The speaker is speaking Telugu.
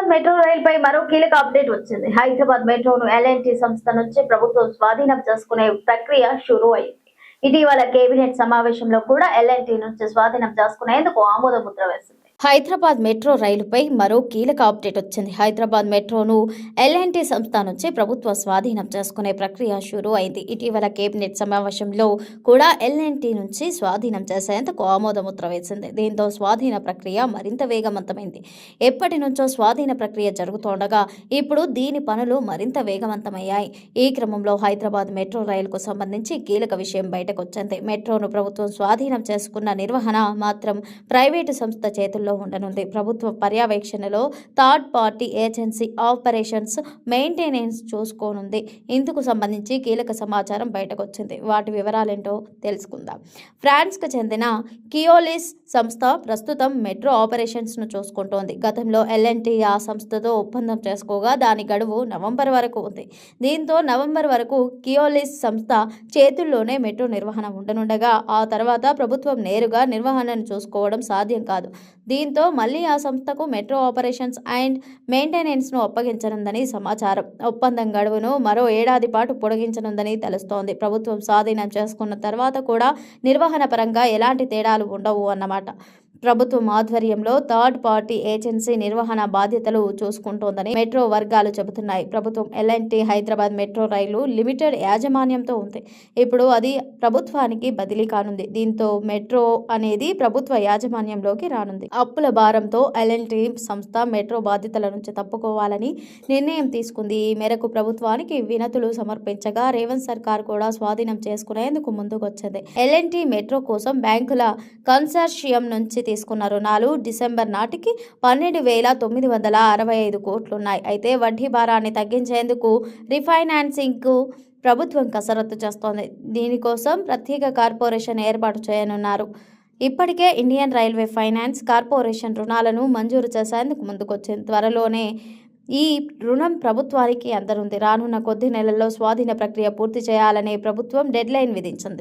హైదరాబాద్ మెట్రో రైలుపై మరో కీలక అప్డేట్ వచ్చింది. హైదరాబాద్ మెట్రోను ఎల్ఎన్టీ సంస్థ నుంచి ప్రభుత్వం స్వాధీనం చేసుకునే ప్రక్రియ షురూ అయింది. ఇటీవల కేబినెట్ సమావేశంలో కూడా ఎల్ఎన్టీ నుంచి స్వాధీనం చేసుకునేందుకు ఆమోద ముద్ర వేసింది. హైదరాబాద్ మెట్రో రైలుపై మరో కీలక అప్డేట్ వచ్చింది. హైదరాబాద్ మెట్రోను ఎల్ఎన్టీ సంస్థ నుంచి ప్రభుత్వ స్వాధీనం చేసుకునే ప్రక్రియ షురూ అయింది. ఇటీవల కేబినెట్ సమావేశంలో కూడా ఎల్ఎన్టీ నుంచి స్వాధీనం చేసేందుకు ఆమోద ముద్ర వేసింది. దీంతో స్వాధీన ప్రక్రియ మరింత వేగవంతమైంది. ఎప్పటి నుంచో స్వాధీన ప్రక్రియ జరుగుతుండగా ఇప్పుడు దీని పనులు మరింత వేగవంతమయ్యాయి. ఈ క్రమంలో హైదరాబాద్ మెట్రో రైలుకు సంబంధించి కీలక విషయం బయటకు వచ్చింది. మెట్రోను ప్రభుత్వం స్వాధీనం చేసుకున్న నిర్వహణ మాత్రం ప్రైవేటు సంస్థ చేతుల్లో ఉండనుంది. ప్రభుత్వ పర్యవేక్షణలో third party agency operations maintenance చూసుకోనుంది. ఇందుకు సంబంధించి కీలక సమాచారం బయటకొచ్చింది. వాటి వివరాలేంటో తెలుసుకుందాం. ఫ్రాన్స్కు చెందిన కియోలిస్ సంస్థ ప్రస్తుతం మెట్రో ఆపరేషన్స్ ను చూసుకుంటోంది. గతంలో ఎల్ఎన్టీ ఆ సంస్థతో ఒప్పందం చేసుకోగా దాని గడువు నవంబర్ వరకు ఉంది. దీంతో నవంబర్ వరకు కియోలిస్ సంస్థ చేతుల్లోనే మెట్రో నిర్వహణ ఉండనుండగా ఆ తర్వాత ప్రభుత్వం నేరుగా నిర్వహణను చూసుకోవడం సాధ్యం కాదు. దీంతో మళ్లీ ఆ సంస్థకు మెట్రో ఆపరేషన్స్ అండ్ మెయింటెనెన్స్ ను అప్పగించనుందని సమాచారం. ఒప్పందం గడువును మరో ఏడాది పాటు పొడిగించనుందని తెలుస్తోంది. ప్రభుత్వం స్వాధీనం చేసుకున్న తర్వాత కూడా నిర్వహణ పరంగా ఎలాంటి తేడాలు ఉండవు అన్నమాట. ప్రభుత్వం ఆధ్వర్యంలో థర్డ్ పార్టీ ఏజెన్సీ నిర్వహణ బాధ్యతలు చూసుకుంటోందని మెట్రో వర్గాలు చెబుతున్నాయి. ప్రభుత్వం ఎల్ఎన్టీ హైదరాబాద్ మెట్రో రైలు లిమిటెడ్ యాజమాన్యంతో ఉంది. ఇప్పుడు అది ప్రభుత్వానికి బదిలీ కానుంది. దీంతో మెట్రో అనేది ప్రభుత్వ యాజమాన్యంలోకి రానుంది. అప్పుల భారంతో ఎల్ఎన్టీ సంస్థ మెట్రో బాధ్యతల నుంచి తప్పుకోవాలని నిర్ణయం తీసుకుంది. ఈ మేరకు ప్రభుత్వానికి వినతులు సమర్పించగా రేవంత్ సర్కార్ కూడా స్వాధీనం చేసుకునేందుకు ముందుకొచ్చింది. ఎల్ఎన్టీ మెట్రో కోసం బ్యాంకుల కన్సార్షియం నుంచి తీసుకున్న రుణాలు డిసెంబర్ నాటికి 12,965 కోట్లున్నాయి. అయితే వడ్డీ భారాన్ని తగ్గించేందుకు రీఫైనాన్సింగ్కు ప్రభుత్వం కసరత్తు చేస్తోంది. దీనికోసం ప్రత్యేక కార్పొరేషన్ ఏర్పాటు చేయనున్నారు. ఇప్పటికే ఇండియన్ రైల్వే ఫైనాన్స్ కార్పొరేషన్ రుణాలను మంజూరు చేసేందుకు ముందుకొచ్చింది. త్వరలోనే ఈ రుణం ప్రభుత్వానికి అందనుంది. రానున్న కొద్ది నెలల్లో స్వాధీన ప్రక్రియ పూర్తి చేయాలని ప్రభుత్వం డెడ్లైన్ విధించింది.